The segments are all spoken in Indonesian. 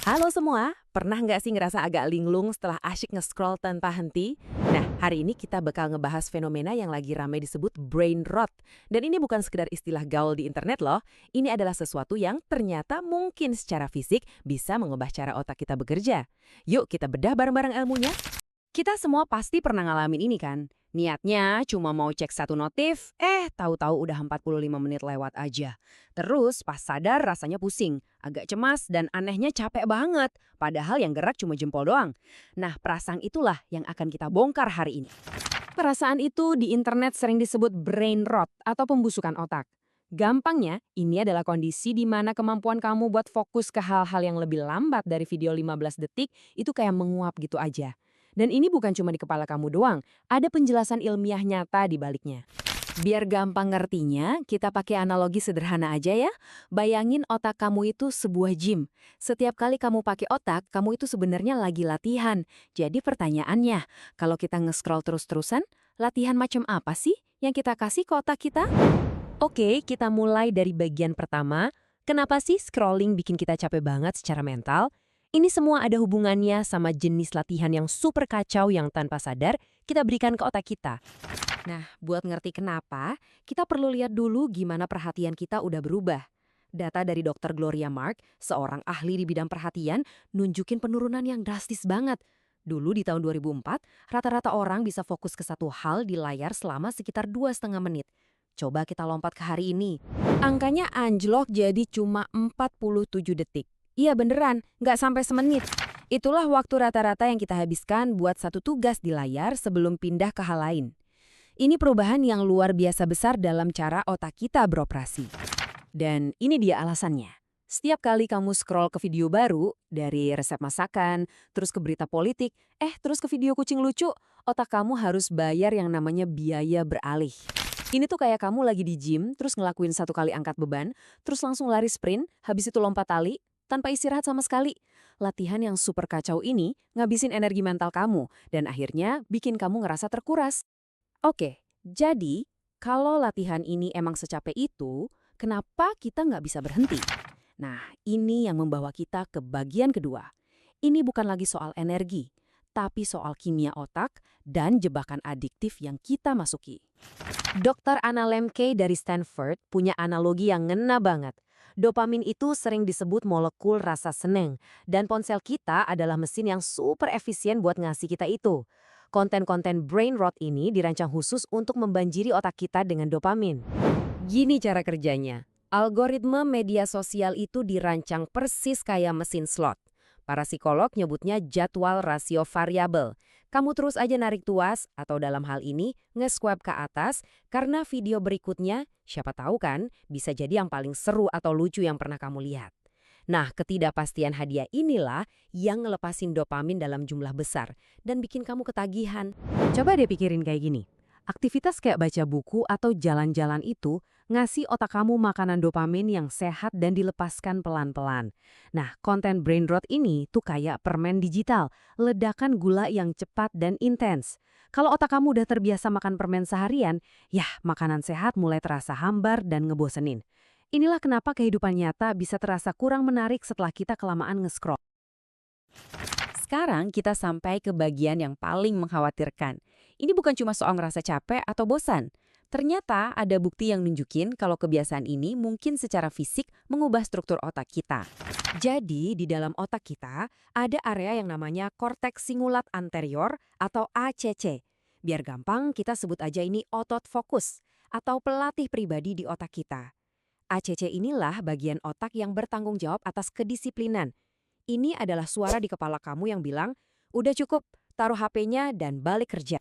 Halo semua, pernah nggak sih ngerasa agak linglung setelah asyik nge-scroll tanpa henti? Nah, hari ini kita bakal ngebahas fenomena yang lagi ramai disebut brain rot. Dan ini bukan sekedar istilah gaul di internet loh, ini adalah sesuatu yang ternyata mungkin secara fisik bisa mengubah cara otak kita bekerja. Yuk kita bedah bareng-bareng ilmunya. Kita semua pasti pernah ngalamin ini kan? Niatnya cuma mau cek satu notif, tahu-tahu udah 45 menit lewat aja. Terus pas sadar rasanya pusing, agak cemas dan anehnya capek banget. Padahal yang gerak cuma jempol doang. Nah, perasaan itulah yang akan kita bongkar hari ini. Perasaan itu di internet sering disebut brain rot atau pembusukan otak. Gampangnya, ini adalah kondisi di mana kemampuan kamu buat fokus ke hal-hal yang lebih lambat dari video 15 detik itu kayak menguap gitu aja. Dan ini bukan cuma di kepala kamu doang, ada penjelasan ilmiah nyata di baliknya. Biar gampang ngertinya, kita pakai analogi sederhana aja ya. Bayangin otak kamu itu sebuah gym. Setiap kali kamu pakai otak, kamu itu sebenarnya lagi latihan. Jadi pertanyaannya, kalau kita nge-scroll terus-terusan, latihan macam apa sih yang kita kasih ke otak kita? Oke, kita mulai dari bagian pertama. Kenapa sih scrolling bikin kita capek banget secara mental? Ini semua ada hubungannya sama jenis latihan yang super kacau yang tanpa sadar kita berikan ke otak kita. Nah, buat ngerti kenapa, kita perlu lihat dulu gimana perhatian kita udah berubah. Data dari Dr. Gloria Mark, seorang ahli di bidang perhatian, nunjukin penurunan yang drastis banget. Dulu di tahun 2004, rata-rata orang bisa fokus ke satu hal di layar selama sekitar 2,5 menit. Coba kita lompat ke hari ini. Angkanya anjlok jadi cuma 47 detik. Iya beneran, nggak sampai semenit. Itulah waktu rata-rata yang kita habiskan buat satu tugas di layar sebelum pindah ke hal lain. Ini perubahan yang luar biasa besar dalam cara otak kita beroperasi. Dan ini dia alasannya. Setiap kali kamu scroll ke video baru, dari resep masakan, terus ke berita politik, terus ke video kucing lucu, otak kamu harus bayar yang namanya biaya beralih. Ini tuh kayak kamu lagi di gym, terus ngelakuin satu kali angkat beban, terus langsung lari sprint, habis itu lompat tali, tanpa istirahat sama sekali. Latihan yang super kacau ini ngabisin energi mental kamu, dan akhirnya bikin kamu ngerasa terkuras. Oke, jadi kalau latihan ini emang secapek itu, kenapa kita nggak bisa berhenti? Nah, ini yang membawa kita ke bagian kedua. Ini bukan lagi soal energi, tapi soal kimia otak dan jebakan adiktif yang kita masuki. Dr. Anna Lemke dari Stanford punya analogi yang ngena banget. Dopamin itu sering disebut molekul rasa seneng, dan ponsel kita adalah mesin yang super efisien buat ngasih kita itu. Konten-konten brain rot ini dirancang khusus untuk membanjiri otak kita dengan dopamin. Gini cara kerjanya. Algoritma media sosial itu dirancang persis kayak mesin slot. Para psikolog nyebutnya jadwal rasio variabel. Kamu terus aja narik tuas, atau dalam hal ini, nge-swipe ke atas, karena video berikutnya, siapa tahu kan, bisa jadi yang paling seru atau lucu yang pernah kamu lihat. Nah, ketidakpastian hadiah inilah yang ngelepasin dopamin dalam jumlah besar dan bikin kamu ketagihan. Coba deh pikirin kayak gini. Aktivitas kayak baca buku atau jalan-jalan itu ngasih otak kamu makanan dopamin yang sehat dan dilepaskan pelan-pelan. Nah, konten brain rot ini tuh kayak permen digital, ledakan gula yang cepat dan intens. Kalau otak kamu udah terbiasa makan permen seharian, ya makanan sehat mulai terasa hambar dan ngebosenin. Inilah kenapa kehidupan nyata bisa terasa kurang menarik setelah kita kelamaan nge-scroll. Sekarang kita sampai ke bagian yang paling mengkhawatirkan. Ini bukan cuma soal ngerasa capek atau bosan. Ternyata ada bukti yang nunjukin kalau kebiasaan ini mungkin secara fisik mengubah struktur otak kita. Jadi di dalam otak kita ada area yang namanya korteks singulat anterior atau ACC. Biar gampang kita sebut aja ini otot fokus atau pelatih pribadi di otak kita. ACC inilah bagian otak yang bertanggung jawab atas kedisiplinan. Ini adalah suara di kepala kamu yang bilang, udah cukup, taruh HP-nya dan balik kerja.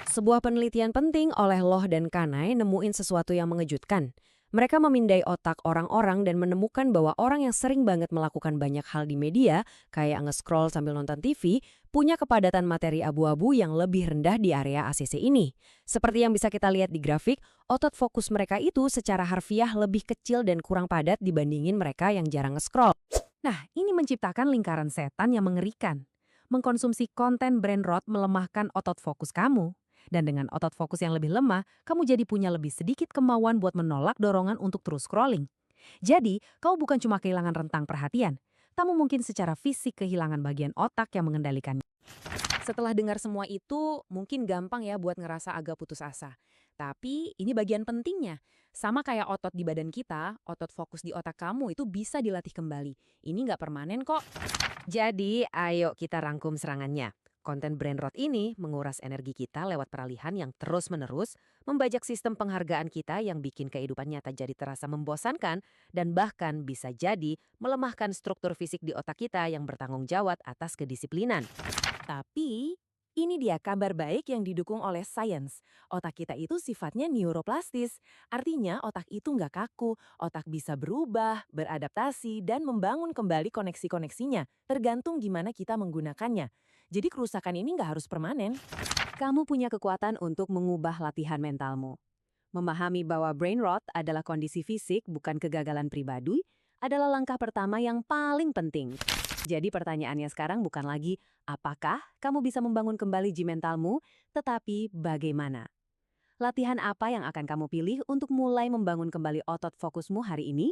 Sebuah penelitian penting oleh Loh dan Kanai nemuin sesuatu yang mengejutkan. Mereka memindai otak orang-orang dan menemukan bahwa orang yang sering banget melakukan banyak hal di media, kayak nge-scroll sambil nonton TV, punya kepadatan materi abu-abu yang lebih rendah di area ACC ini. Seperti yang bisa kita lihat di grafik, otot fokus mereka itu secara harfiah lebih kecil dan kurang padat dibandingin mereka yang jarang nge-scroll. Nah, ini menciptakan lingkaran setan yang mengerikan. Mengkonsumsi konten brain rot melemahkan otot fokus kamu. Dan dengan otot fokus yang lebih lemah, kamu jadi punya lebih sedikit kemauan buat menolak dorongan untuk terus scrolling. Jadi, kau bukan cuma kehilangan rentang perhatian, kamu mungkin secara fisik kehilangan bagian otak yang mengendalikannya. Setelah dengar semua itu, mungkin gampang ya buat ngerasa agak putus asa. Tapi ini bagian pentingnya. Sama kayak otot di badan kita, otot fokus di otak kamu itu bisa dilatih kembali. Ini nggak permanen kok. Jadi, ayo kita rangkum serangannya. Konten brain rot ini menguras energi kita lewat peralihan yang terus-menerus, membajak sistem penghargaan kita yang bikin kehidupan nyata jadi terasa membosankan, dan bahkan bisa jadi melemahkan struktur fisik di otak kita yang bertanggung jawab atas kedisiplinan. Tapi, ini dia kabar baik yang didukung oleh sains. Otak kita itu sifatnya neuroplastis. Artinya otak itu nggak kaku, otak bisa berubah, beradaptasi, dan membangun kembali koneksi-koneksinya, tergantung gimana kita menggunakannya. Jadi kerusakan ini nggak harus permanen. Kamu punya kekuatan untuk mengubah latihan mentalmu. Memahami bahwa brain rot adalah kondisi fisik bukan kegagalan pribadi adalah langkah pertama yang paling penting. Jadi pertanyaannya sekarang bukan lagi apakah kamu bisa membangun kembali ji mentalmu, tetapi bagaimana. Latihan apa yang akan kamu pilih untuk mulai membangun kembali otot fokusmu hari ini?